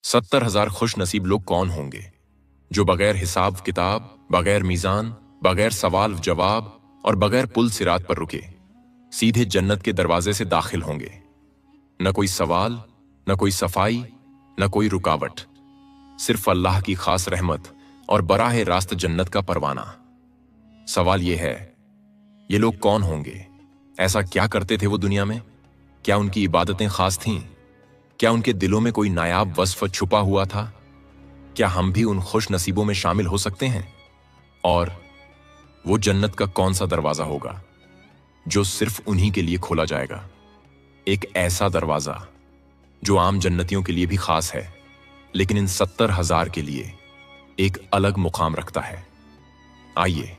70,000 खुश नसीब लोग कौन होंगे जो बगैर हिसाब किताब, बगैर मीज़ान, बगैर सवाल जवाब और बगैर पुल सिरात पर रुके सीधे जन्नत के दरवाजे से दाखिल होंगे। न कोई सवाल, न कोई सफाई, न कोई रुकावट, सिर्फ अल्लाह की खास रहमत और बराह रास्त जन्नत का परवाना। सवाल यह है, ये लोग कौन होंगे? ऐसा क्या करते थे वो दुनिया में? क्या उनकी इबादतें खास थीं? क्या उनके दिलों में कोई नायाब वस्फ छुपा हुआ था? क्या हम भी उन खुश नसीबों में शामिल हो सकते हैं? और वो जन्नत का कौन सा दरवाजा होगा जो सिर्फ उन्हीं के लिए खोला जाएगा? एक ऐसा दरवाजा जो आम जन्नतियों के लिए भी खास है, लेकिन इन 70,000 के लिए एक अलग मुकाम रखता है। आइए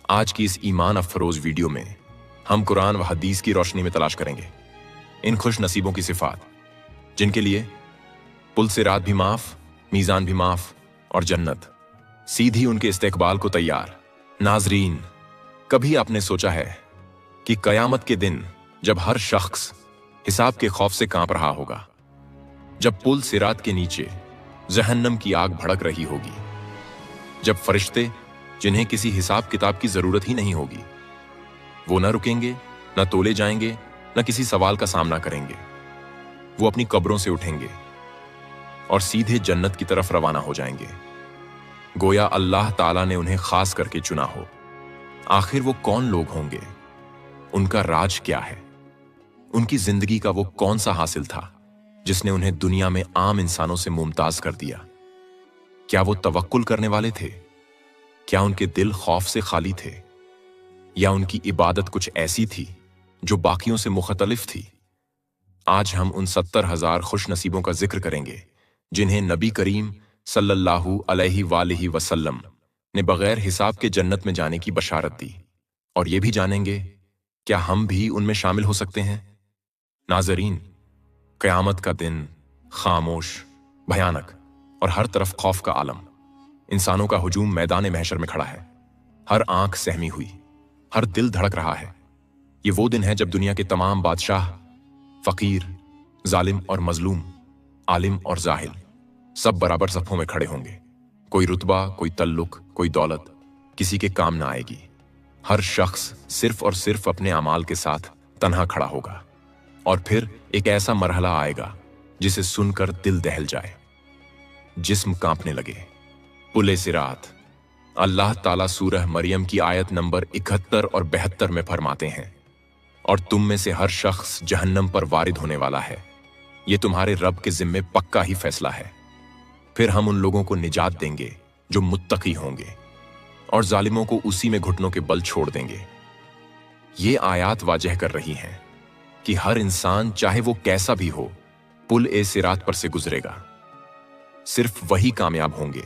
आज की इस ईमान अफरोज वीडियो में हम कुरान व हदीस की रोशनी में तलाश करेंगे इन खुश नसीबों की सिफात, जिनके लिए पुल सिरात भी माफ, मीज़ान भी माफ और जन्नत सीधी उनके इस्तेकबाल को तैयार। नाजरीन, कभी आपने सोचा है कि कयामत के दिन जब हर शख्स हिसाब के खौफ से कांप रहा होगा, जब पुल सिरात के नीचे जहन्नम की आग भड़क रही होगी, जब फरिश्ते जिन्हें किसी हिसाब किताब की जरूरत ही नहीं होगी, वो न रुकेंगे, न तोले जाएंगे, न किसी सवाल का सामना करेंगे, वो अपनी कब्रों से उठेंगे और सीधे जन्नत की तरफ रवाना हो जाएंगे, गोया अल्लाह ताला ने उन्हें खास करके चुना हो। आखिर वो कौन लोग होंगे? उनका राज क्या है? उनकी जिंदगी का वो कौन सा हासिल था जिसने उन्हें दुनिया में आम इंसानों से मुमताज कर दिया? क्या वो तवक्कुल करने वाले थे? क्या उनके दिल खौफ से खाली थे? या उनकी इबादत कुछ ऐसी थी जो बाकियों से मुख्तलिफ थी? आज हम उन 70,000 खुश नसीबों का जिक्र करेंगे जिन्हें नबी करीम सल्लल्लाहु अलैहि वसल्लम ने बगैर हिसाब के जन्नत में जाने की बशारत दी, और ये भी जानेंगे क्या हम भी उनमें शामिल हो सकते हैं। नाजरीन, क़यामत का दिन खामोश, भयानक और हर तरफ खौफ का आलम। इंसानों का हुजूम मैदान महशर में खड़ा है, हर आंख सहमी हुई, हर दिल धड़क रहा है। ये वो दिन है जब दुनिया के तमाम बादशाह, फकीर, जालिम और मजलूम, आलिम और जाहिल सब बराबर सफ़ों में खड़े होंगे। कोई रुतबा, कोई तल्लुक, कोई दौलत किसी के काम ना आएगी। हर शख्स सिर्फ और सिर्फ अपने अमाल के साथ तन्हा खड़ा होगा। और फिर एक ऐसा मरहला आएगा जिसे सुनकर दिल दहल जाए, जिस्म कांपने लगे। पुल सिरात। अल्लाह ताला सूरह मरियम की आयत नंबर 71 और 72 में फरमाते हैं, और तुम में से हर शख्स जहन्नम पर वारिद होने वाला है, ये तुम्हारे रब के जिम्मे पक्का ही फैसला है। फिर हम उन लोगों को निजात देंगे जो मुत्तकी होंगे, और जालिमों को उसी में घुटनों के बल छोड़ देंगे। ये आयात वाजह कर रही हैं कि हर इंसान चाहे वो कैसा भी हो, पुल सिरात पर से गुजरेगा। सिर्फ वही कामयाब होंगे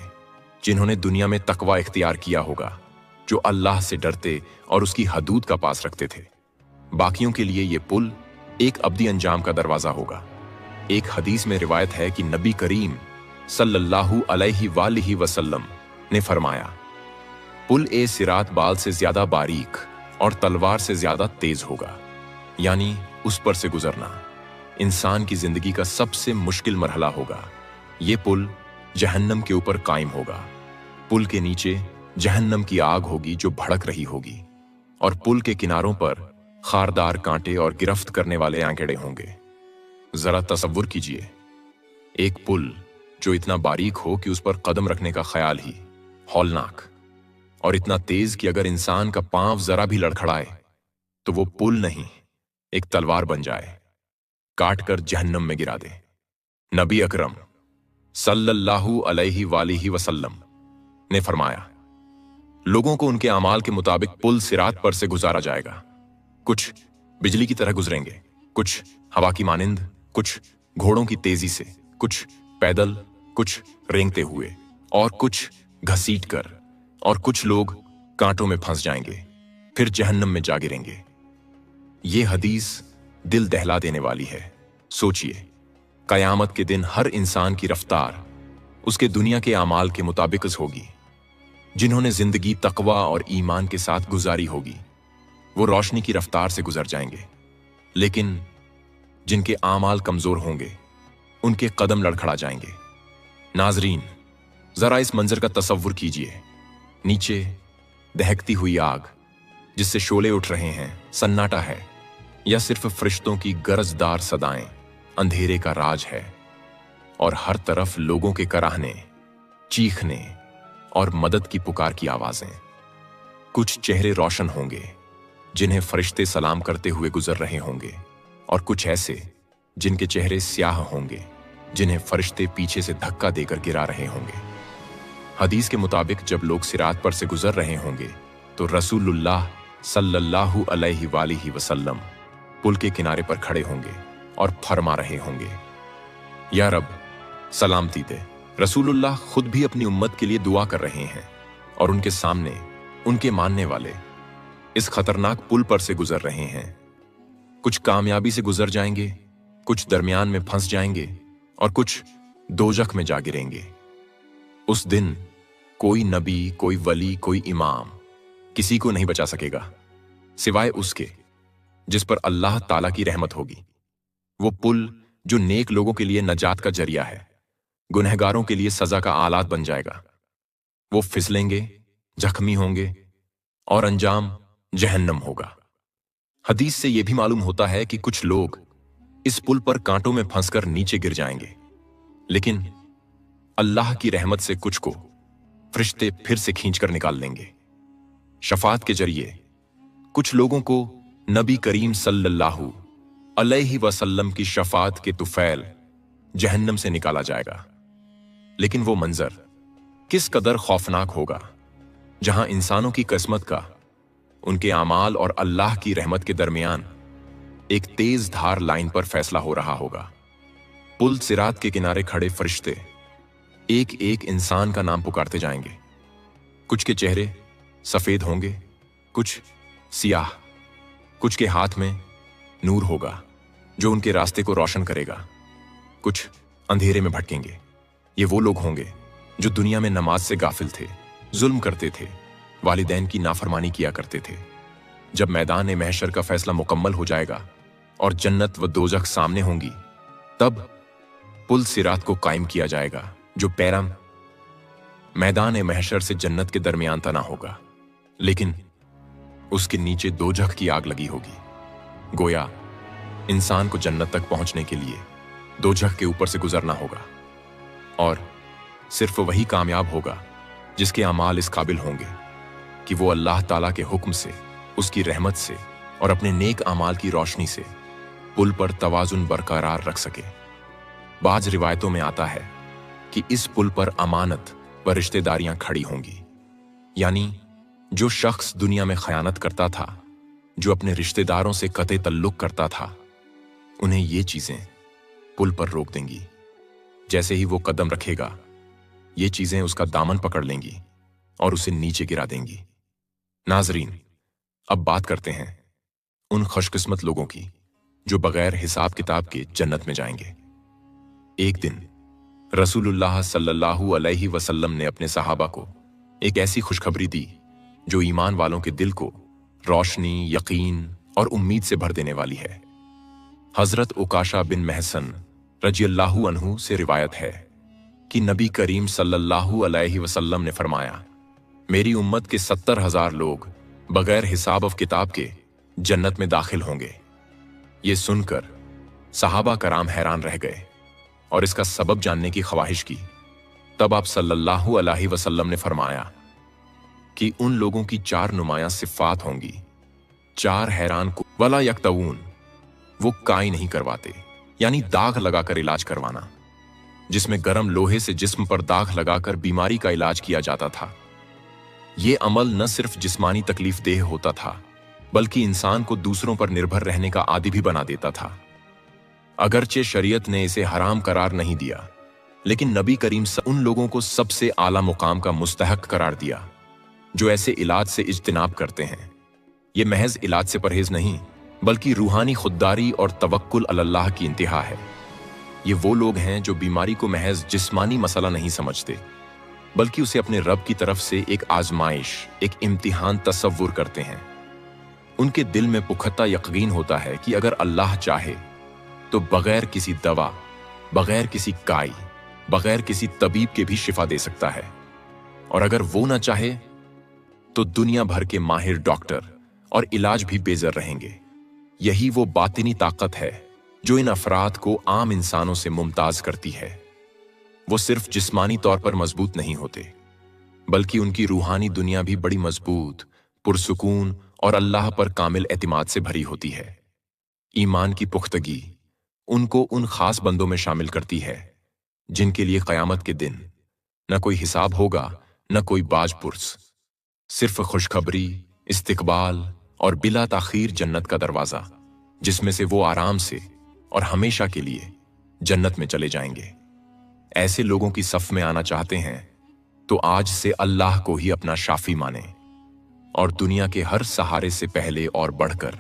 जिन्होंने दुनिया में तकवा इख्तियार किया होगा, जो अल्लाह से डरते और उसकी हदूद का पास रखते थे। बाकियों के लिए ये पुल एक अब्दी अंजाम का दरवाजा होगा। एक हदीस में रिवायत है कि नबी करीम सल्लल्लाहु अलैहि वसल्लम ने फरमाया, पुल सिरात बाल से ज्यादा बारीक और तलवार से ज्यादा तेज होगा, यानी उस पर से गुजरना इंसान की जिंदगी का सबसे मुश्किल मरहला होगा। ये पुल जहन्नम के ऊपर कायम होगा। पुल के नीचे जहन्नम की आग होगी जो भड़क रही होगी, और पुल के किनारों पर खारदार कांटे और गिरफ्त करने वाले आंकड़े होंगे। जरा तसव्वुर कीजिए, एक पुल जो इतना बारीक हो कि उस पर कदम रखने का ख्याल ही हौलनाक, और इतना तेज कि अगर इंसान का पांव जरा भी लड़खड़ाए तो वो पुल नहीं, एक तलवार बन जाए, काट कर जहन्नम में गिरा दे। नबी अकरम सल्लल्लाहु अलैहि वसल्लम ने फरमाया, लोगों को उनके अमाल के मुताबिक पुल सिरात पर से गुजारा जाएगा। कुछ बिजली की तरह गुजरेंगे, कुछ हवा की मानिंद, कुछ घोड़ों की तेजी से, कुछ पैदल, कुछ रेंगते हुए, और कुछ घसीट कर, और कुछ लोग कांटों में फंस जाएंगे, फिर जहन्नम में जा गिरेंगे। ये हदीस दिल दहला देने वाली है। सोचिए, कयामत के दिन हर इंसान की रफ्तार उसके दुनिया के अमाल के मुताबिक होगी। जिन्होंने जिंदगी तकवा और ईमान के साथ गुजारी होगी वो रोशनी की रफ्तार से गुजर जाएंगे, लेकिन जिनके आमाल कमजोर होंगे उनके कदम लड़खड़ा जाएंगे, नाजरीन, जरा इस मंजर का तसव्वुर कीजिए। नीचे दहकती हुई आग जिससे शोले उठ रहे हैं, सन्नाटा है या सिर्फ फरिश्तों की गरजदार सदाएं अंधेरे का राज है। और हर तरफ लोगों के कराहने, चीखने और मदद की पुकार की आवाजें। कुछ चेहरे रोशन होंगे जिन्हें फरिश्ते सलाम करते हुए गुजर रहे होंगे, और कुछ ऐसे जिनके चेहरे स्याह होंगे जिन्हें फरिश्ते पीछे से धक्का देकर गिरा रहे होंगे। हदीस के मुताबिक जब लोग सिरात पर से गुजर रहे होंगे तो रसूलुल्लाह सल्लल्लाहु अलैहि वसल्लम पुल के किनारे पर खड़े होंगे और फरमा रहे होंगे, या रब सलामती दे। रसूलुल्लाह खुद भी अपनी उम्मत के लिए दुआ कर रहे हैं और उनके सामने उनके मानने वाले इस खतरनाक पुल पर से गुजर रहे हैं। कुछ कामयाबी से गुजर जाएंगे, कुछ दरमियान में फंस जाएंगे और कुछ दोजख में जा गिरेंगे। उस दिन कोई नबी, कोई वली, कोई इमाम किसी को नहीं बचा सकेगा सिवाय उसके जिस पर अल्लाह ताला की रहमत होगी। वो पुल जो नेक लोगों के लिए नजात का जरिया है, गुनहगारों के लिए सजा का आलात बन जाएगा। वो फिसलेंगे, जख्मी होंगे और अंजाम जहन्नम होगा। हदीस से यह भी मालूम होता है कि कुछ लोग इस पुल पर कांटों में फंसकर नीचे गिर जाएंगे, लेकिन अल्लाह की रहमत से कुछ को फरिश्ते फिर से खींचकर निकाल लेंगे। शफात के जरिए कुछ लोगों को नबी करीम सल्लल्लाहु अलैहि वसल्लम की शफात के तुफैल जहन्नम से निकाला जाएगा। लेकिन वो मंजर किस कदर खौफनाक होगा जहां इंसानों की किस्मत का उनके आमाल और अल्लाह की रहमत के दरमियान एक तेज धार लाइन पर फैसला हो रहा होगा। पुल सिरात के किनारे खड़े फरिश्ते एक एक इंसान का नाम पुकारते जाएंगे। कुछ के चेहरे सफेद होंगे, कुछ सियाह, कुछ के हाथ में नूर होगा जो उनके रास्ते को रोशन करेगा, कुछ अंधेरे में भटकेंगे। ये वो लोग होंगे जो दुनिया में नमाज से गाफिल थे, जुल्म करते थे, वालिदैन की नाफरमानी किया करते थे। जब मैदान महशर का फैसला मुकम्मल हो जाएगा और जन्नत व दोजख सामने होंगी, तब पुल सिरात को कायम किया जाएगा जो पैराम मैदान महशर से जन्नत के दरमियान तना होगा, लेकिन उसके नीचे दोजख की आग लगी होगी। गोया इंसान को जन्नत तक पहुंचने के लिए दोजख के ऊपर से गुजरना होगा, और सिर्फ वही कामयाब होगा जिसके अमाल इस काबिल होंगे कि वो अल्लाह ताला के हुक्म से, उसकी रहमत से और अपने नेक अमाल की रोशनी से पुल पर तवाजुन बरकरार रख सके। बाज रिवायतों में आता है कि इस पुल पर अमानत व रिश्तेदारियां खड़ी होंगी, यानी जो शख्स दुनिया में खयानत करता था, जो अपने रिश्तेदारों से कते तल्लुक करता था, उन्हें ये चीजें पुल पर रोक देंगी। जैसे ही वो कदम रखेगा, ये चीजें उसका दामन पकड़ लेंगी और उसे नीचे गिरा देंगी। नाजरीन, अब बात करते हैं उन खुशकिस्मत लोगों की जो बगैर हिसाब किताब के जन्नत में जाएंगे। एक दिन रसूलुल्लाह सल्लल्लाहु अलैहि वसल्लम ने अपने सहाबा को एक ऐसी खुशखबरी दी जो ईमान वालों के दिल को रोशनी, यकीन और उम्मीद से भर देने वाली है। हजरत उकाशा बिन महसन रजियल्लाहु अन्हु से रिवायत है कि नबी करीम सल्लल्लाहु अलैहि वसल्लम ने फरमाया, मेरी उम्मत के 70,000 लोग बगैर हिसाब और किताब के जन्नत में दाखिल होंगे। ये सुनकर सहाबा कराम हैरान रह गए और इसका सबब जानने की ख्वाहिश की। तब आप सल्लल्लाहु अलैहि वसल्लम ने फरमाया कि उन लोगों की 4 नुमायां सिफ़ात होंगी। 4 हैरान को वला यक्तवून, वो काई नहीं करवाते, यानी दाग लगाकर इलाज करवाना, जिसमें गर्म लोहे से जिस्म पर दाग लगाकर बीमारी का इलाज किया जाता था। ये अमल न सिर्फ जिस्मानी तकलीफ देह होता था, बल्कि इंसान को दूसरों पर निर्भर रहने का आदी भी बना देता था। अगरचे शरीयत ने इसे हराम करार नहीं दिया, लेकिन नबी करीम उन लोगों को सबसे आला मुकाम का मुस्तहक करार दिया जो ऐसे इलाज से इज्तिनाब करते हैं। ये महज इलाज से परहेज नहीं, बल्कि रूहानी खुददारी और तवक्कुल अल्लाह की इंतहा है। ये वो लोग हैं जो बीमारी को महज जिस्मानी मसला नहीं समझते, बल्कि उसे अपने रब की तरफ से एक आजमाइश, एक इम्तिहान तसव्वुर करते हैं। उनके दिल में पुख्ता यकीन होता है कि अगर अल्लाह चाहे तो बगैर किसी दवा, बगैर किसी काई, बगैर किसी तबीब के भी शिफा दे सकता है, और अगर वो ना चाहे तो दुनिया भर के माहिर डॉक्टर और इलाज भी बेजर रहेंगे। यही वो बातिनी ताकत है जो इन अफराद को आम इंसानों से मुमताज करती है। वो सिर्फ जिस्मानी तौर पर मजबूत नहीं होते, बल्कि उनकी रूहानी दुनिया भी बड़ी मजबूत, पुरसुकून और अल्लाह पर कामिल एतिमाद से भरी होती है। ईमान की पुख्तगी उनको उन खास बंदों में शामिल करती है जिनके लिए क़यामत के दिन न कोई हिसाब होगा, न कोई बाज पुर्स, सिर्फ खुशखबरी, इस्तिकबाल और बिला ताखीर जन्नत का दरवाजा, जिसमें से वो आराम से और हमेशा के लिए जन्नत में चले जाएंगे। ऐसे लोगों की सफ में आना चाहते हैं तो आज से अल्लाह को ही अपना शाफी माने और दुनिया के हर सहारे से पहले और बढ़कर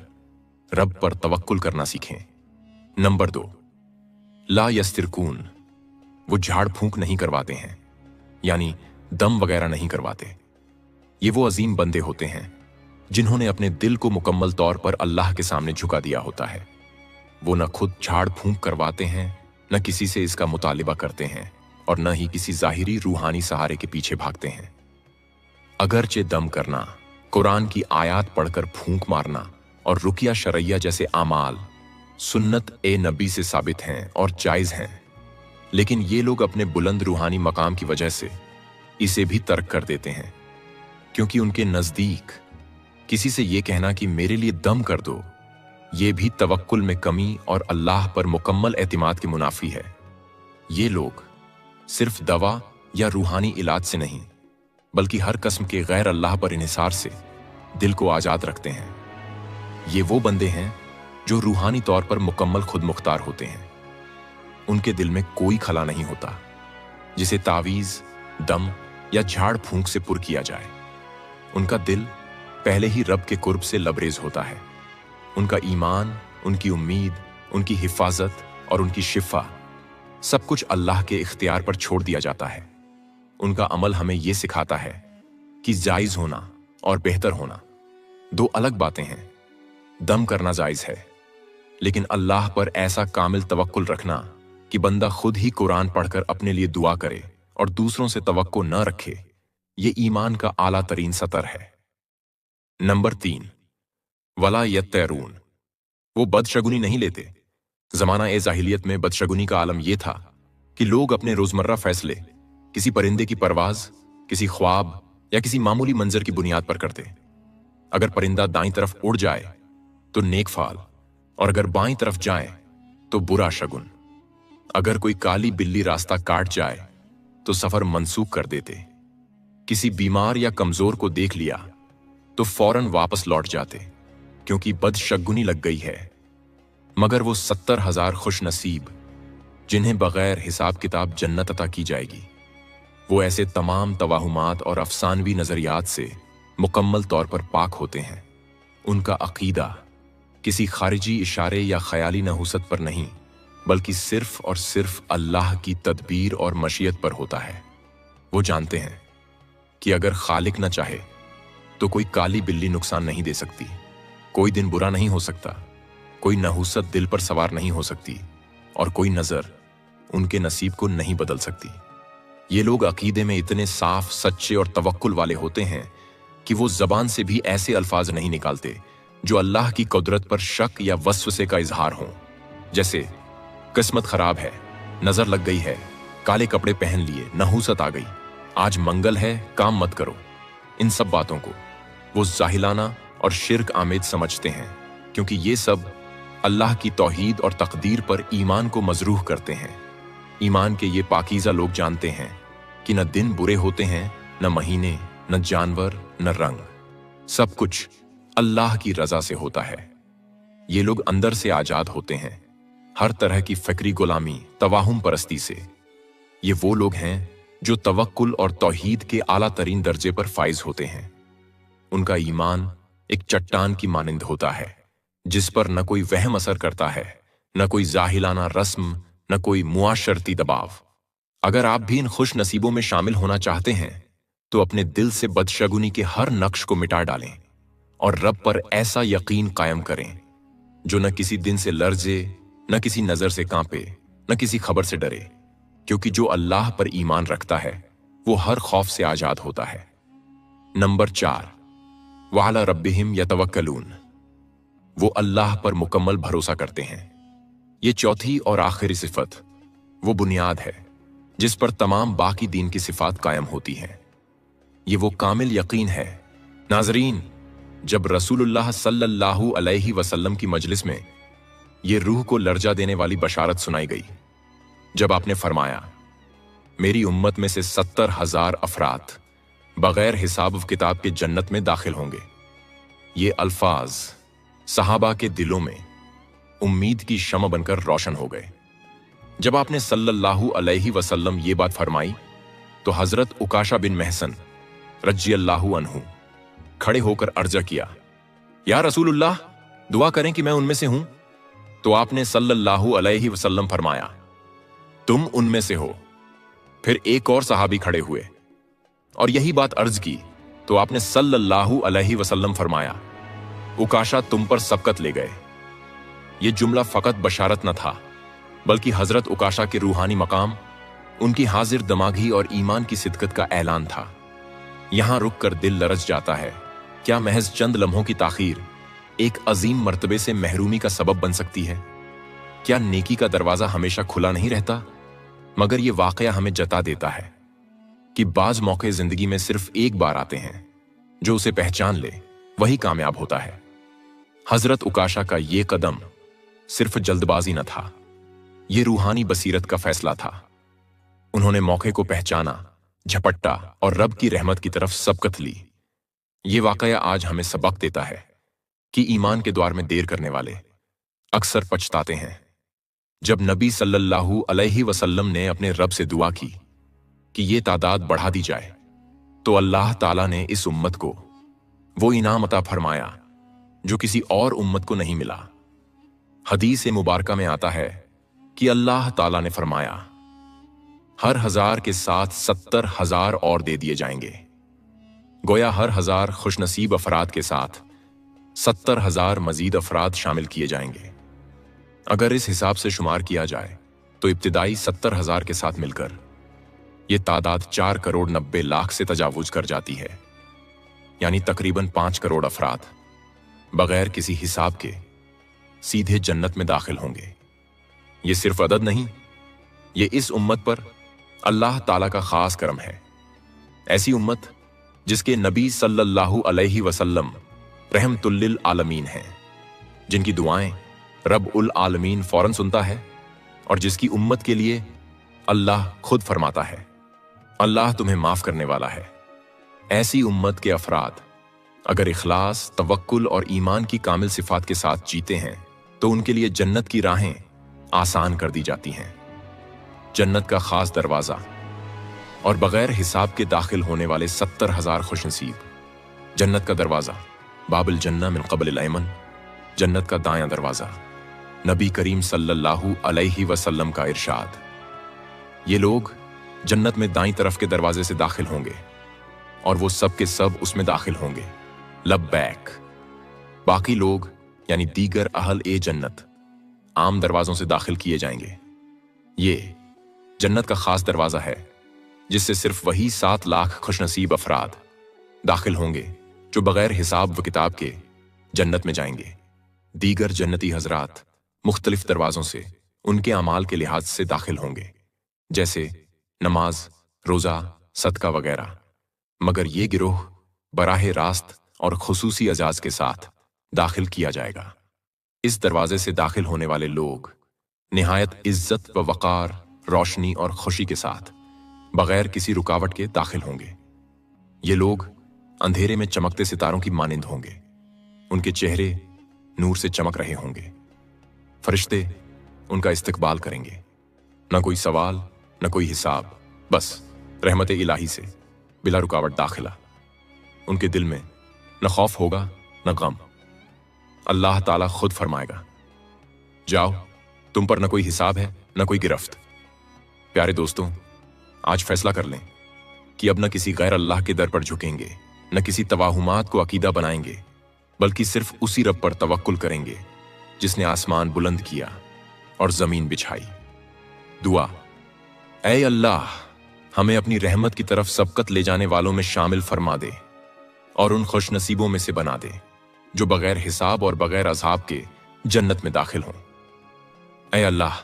रब पर तवक्कुल करना सीखें। नंबर 2, ला यस्तिरकून, वो झाड़ फूंक नहीं करवाते हैं, यानी दम वगैरह नहीं करवाते। ये वो अजीम बंदे होते हैं जिन्होंने अपने दिल को मुकम्मल तौर पर अल्लाह के सामने झुका दिया होता है। वो न खुद झाड़ फूंक करवाते हैं, न किसी से इसका मुतालिबा करते हैं, और न ही किसी जाहिरी रूहानी सहारे के पीछे भागते हैं। अगरचे दम करना, कुरान की आयात पढ़कर फूंक मारना और रुकिया शरैया जैसे आमाल सुन्नत ए नबी से साबित हैं और जायज हैं, लेकिन ये लोग अपने बुलंद रूहानी मकाम की वजह से इसे भी तर्क कर देते हैं, क्योंकि उनके नजदीक किसी से ये कहना कि मेरे लिए दम कर दो, ये भी तवक्कुल में कमी और अल्लाह पर मुकम्मल एतिमाद के मुनाफी है। ये लोग सिर्फ दवा या रूहानी इलाज से नहीं, बल्कि हर किस्म के गैर अल्लाह पर इन्हिसार से दिल को आजाद रखते हैं। ये वो बंदे हैं जो रूहानी तौर पर मुकम्मल खुद मुख्तार होते हैं। उनके दिल में कोई खला नहीं होता जिसे तावीज, दम या झाड़ फूंक से पुर किया जाए। उनका दिल पहले ही रब के कुर्ब से लबरेज होता है। उनका ईमान, उनकी उम्मीद, उनकी हिफाजत और उनकी शिफा सब कुछ अल्लाह के इख्तियार पर छोड़ दिया जाता है। उनका अमल हमें यह सिखाता है कि जायज होना और बेहतर होना दो अलग बातें हैं। दम करना जायज है, लेकिन अल्लाह पर ऐसा कामिल तवक्कुल रखना कि बंदा खुद ही कुरान पढ़कर अपने लिए दुआ करे और दूसरों से तवक्को न रखे, ये ईमान का आला तरीन सतर है। नंबर 3, वला यत्तैरून, वो बदशगुनी नहीं लेते। जमाना ए जाहिलियत में बदशगुनी का आलम यह था कि लोग अपने रोजमर्रा फैसले किसी परिंदे की परवाज, किसी ख्वाब या किसी मामूली मंजर की बुनियाद पर करते। अगर परिंदा दाईं तरफ उड़ जाए तो नेक फाल, और अगर बाईं तरफ जाए तो बुरा शगुन। अगर कोई काली बिल्ली रास्ता काट जाए तो सफर मंसूख कर देते। किसी बीमार या कमजोर को देख लिया तो फौरन वापस लौट जाते, क्योंकि बदशगुनी लग गई है। मगर वो 70,000 खुश नसीब जिन्हें बगैर हिसाब किताब जन्नत अता की जाएगी, वो ऐसे तमाम तवाहुमात और अफसानवी नजरियात से मुकम्मल तौर पर पाक होते हैं। उनका अकीदा किसी खारिजी इशारे या ख्याली नहुसत पर नहीं, बल्कि सिर्फ और सिर्फ अल्लाह की तदबीर और मशीयत पर होता है। वो जानते हैं कि अगर खालिक न चाहे तो कोई काली बिल्ली नुकसान नहीं दे सकती, कोई दिन बुरा नहीं हो सकता, कोई नहुसत दिल पर सवार नहीं हो सकती, और कोई नजर उनके नसीब को नहीं बदल सकती। ये लोग अकीदे में इतने साफ, सच्चे और तवक्कुल वाले होते हैं कि वो जबान से भी ऐसे अल्फाज नहीं निकालते जो अल्लाह की कुदरत पर शक या वसवसे का इजहार हो, जैसे किस्मत खराब है, नजर लग गई है, काले कपड़े पहन लिए, नहुसत आ गई, आज मंगल है, काम मत करो। इन सब बातों को वो जाहिलाना और शिर्क आमेद समझते हैं, क्योंकि ये सब अल्लाह की तौहीद और तकदीर पर ईमान को मजरूह करते हैं। ईमान के ये पाकीज़ा लोग जानते हैं कि न दिन बुरे होते हैं, न महीने, न जानवर, न रंग, सब कुछ अल्लाह की रजा से होता है। ये लोग अंदर से आजाद होते हैं हर तरह की फिक्री गुलामी, तवाहुम परस्ती से। ये वो लोग हैं जो तवक्कुल और तौहीद के आला तरीन दर्जे पर फाइज होते हैं। उनका ईमान एक चट्टान की मानिंद होता है, जिस पर न कोई वहम असर करता है, न कोई जाहिलाना रस्म, न कोई मुआशरती दबाव। अगर आप भी इन खुश नसीबों में शामिल होना चाहते हैं तो अपने दिल से बदशगुनी के हर नक्श को मिटा डालें और रब पर ऐसा यकीन कायम करें जो न किसी दिन से लर्जे, न किसी नजर से कांपे, न किसी खबर से डरे, क्योंकि जो अल्लाह पर ईमान रखता है वो हर खौफ से आजाद होता है। नंबर 4, वअला रब्बिहिम यतवक्कलून, वो अल्लाह पर मुकम्मल भरोसा करते हैं। ये चौथी और आखिरी सिफत वो बुनियाद है जिस पर तमाम बाकी दीन की सिफात कायम होती हैं। ये वो कामिल यकीन है। नाजरीन, जब रसूलुल्लाह सल्लल्लाहु अलैहि वसल्लम की मजलिस में ये रूह को लर्जा देने वाली बशारत सुनाई गई, जब आपने फरमाया मेरी उम्मत में से 70,000 अफराद बगैर हिसाब व किताब के जन्नत में दाखिल होंगे, ये अल्फाज सहाबा के दिलों में उम्मीद की शम्म बनकर रोशन हो गए। जब आपने सल्लल्लाहु अलैहि वसल्लम ये बात फरमाई तो हजरत उकाशा बिन महसन रज़ियल्लाहु अन्हु खड़े होकर अर्जा किया, या रसूलुल्लाह, दुआ करें कि मैं उनमें से हूं। तो आपने सल्लल्लाहु अलैहि वसल्लम फरमाया, तुम उनमें से हो। फिर एक और सहाबी खड़े हुए और यही बात अर्ज की तो आपने सल्लल्लाहु अलैहि वसल्लम फरमाया, उकाशा तुम पर सबकत ले गए। यह जुमला फकत बशारत न था बल्कि हजरत उकाशा के रूहानी मकाम, उनकी हाजिर दमागी और ईमान की सिदकत का ऐलान था। यहां रुक कर दिल लरज जाता है, क्या महज चंद लम्हों की ताखीर एक अजीम मर्तबे से महरूमी का सबब बन सकती है? क्या नेकी का दरवाजा हमेशा खुला नहीं रहता? मगर यह वाकया हमें जता देता है कि बाज मौके जिंदगी में सिर्फ एक बार आते हैं, जो उसे पहचान ले वही कामयाब होता है। हजरत उकाशा का यह कदम सिर्फ जल्दबाजी न था, यह रूहानी बसीरत का फैसला था। उन्होंने मौके को पहचाना, झपट्टा और रब की रहमत की तरफ सबकत ली। यह वाकया आज हमें सबक देता है कि ईमान के द्वार में देर करने वाले अक्सर पछताते हैं। जब नबी सल्लल्लाहु अलैहि वसल्लम ने अपने रब से दुआ की कि यह तादाद बढ़ा दी जाए, तो अल्लाह ताला ने इस उम्मत को वो इनाम अता फरमाया जो किसी और उम्मत को नहीं मिला। हदीस मुबारका में आता है कि अल्लाह ताला ने फरमाया, हर 1000 के साथ 70,000 और दे दिए जाएंगे। गोया हर 1000 खुशनसीब अफराद के साथ 70,000 मजीद अफराद शामिल किए जाएंगे। अगर इस हिसाब से शुमार किया जाए तो इब्तिदाई 70,000 के साथ मिलकर यह तादाद 4 करोड़ 90 लाख से तजावुज कर जाती है, यानी तकरीबन 5 करोड़ अफराद बगैर किसी हिसाब के सीधे जन्नत में दाखिल होंगे। ये सिर्फ अदद नहीं, ये इस उम्मत पर अल्लाह ताला का खास करम है। ऐसी उम्मत जिसके नबी सल्लल्लाहु अलैहि वसल्लम रहमतुल लिल आलमीन हैं, जिनकी दुआएं रब उल आलमीन फौरन सुनता है और जिसकी उम्मत के लिए अल्लाह खुद फरमाता है, अल्लाह तुम्हें माफ करने वाला है। ऐसी उम्मत के अफराद अगर इखलास, तवक्कुल और ईमान की कामिल सिफात के साथ जीते हैं तो उनके लिए जन्नत की राहें आसान कर दी जाती हैं। जन्नत का खास दरवाजा और बगैर हिसाब के दाखिल होने वाले 70,000 खुशनसीब। जन्नत का दरवाजा बाबुल जन्ना मिन क़ब्लिल अयमन, जन्नत का दायां दरवाजा। नबी करीम सल्लल्लाहु अलैहि वसल्लम का इरशाद, ये लोग जन्नत में दाईं तरफ के दरवाजे से दाखिल होंगे और वो सब के सब उसमें दाखिल होंगे, लब्बैक। बाकी लोग यानी दीगर अहल ए जन्नत आम दरवाजों से दाखिल किए जाएंगे। ये जन्नत का खास दरवाजा है जिससे सिर्फ वही 7 लाख खुशनसीब अफराद दाखिल होंगे जो बगैर हिसाब व किताब के जन्नत में जाएंगे। दीगर जन्नती हजरात मुख्तलिफ दरवाजों से उनके अमाल के लिहाज से दाखिल होंगे, जैसे नमाज, रोजा, सदका वगैरह। मगर ये गिरोह बराह रास्त और खुसूसी एजाज के साथ दाखिल किया जाएगा। इस दरवाजे से दाखिल होने वाले लोग निहायत इज्जत व वक़ार, रोशनी और खुशी के साथ बगैर किसी रुकावट के दाखिल होंगे। ये लोग अंधेरे में चमकते सितारों की मानिंद होंगे, उनके चेहरे नूर से चमक रहे होंगे। फरिश्ते उनका इस्तकबाल करेंगे, न कोई सवाल न कोई हिसाब, बस रहमत इलाही से बिला रुकावट दाखिला। उनके दिल में न खौफ होगा न गम। अल्लाह ताला खुद फरमाएगा, जाओ, तुम पर न कोई हिसाब है न कोई गिरफ्त। प्यारे दोस्तों, आज फैसला कर लें कि अब न किसी गैर अल्लाह के दर पर झुकेंगे, न किसी तवाहुमात को अकीदा बनाएंगे, बल्कि सिर्फ उसी रब पर तवक्कुल करेंगे जिसने आसमान बुलंद किया और जमीन बिछाई। दुआ, اے اللہ، ہمیں اپنی رحمت کی طرف سبقت لے جانے والوں میں شامل فرما دے اور ان خوش نصیبوں میں سے بنا دے جو بغیر حساب اور بغیر عذاب کے جنت میں داخل ہوں۔ اے اللہ،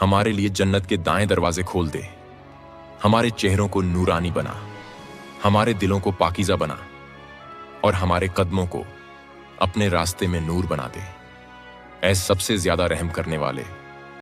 ہمارے لیے جنت کے دائیں دروازے کھول دے، ہمارے چہروں کو نورانی بنا، ہمارے دلوں کو پاکیزہ بنا اور ہمارے قدموں کو اپنے راستے میں نور بنا دے۔ اے سب سے زیادہ رحم کرنے والے،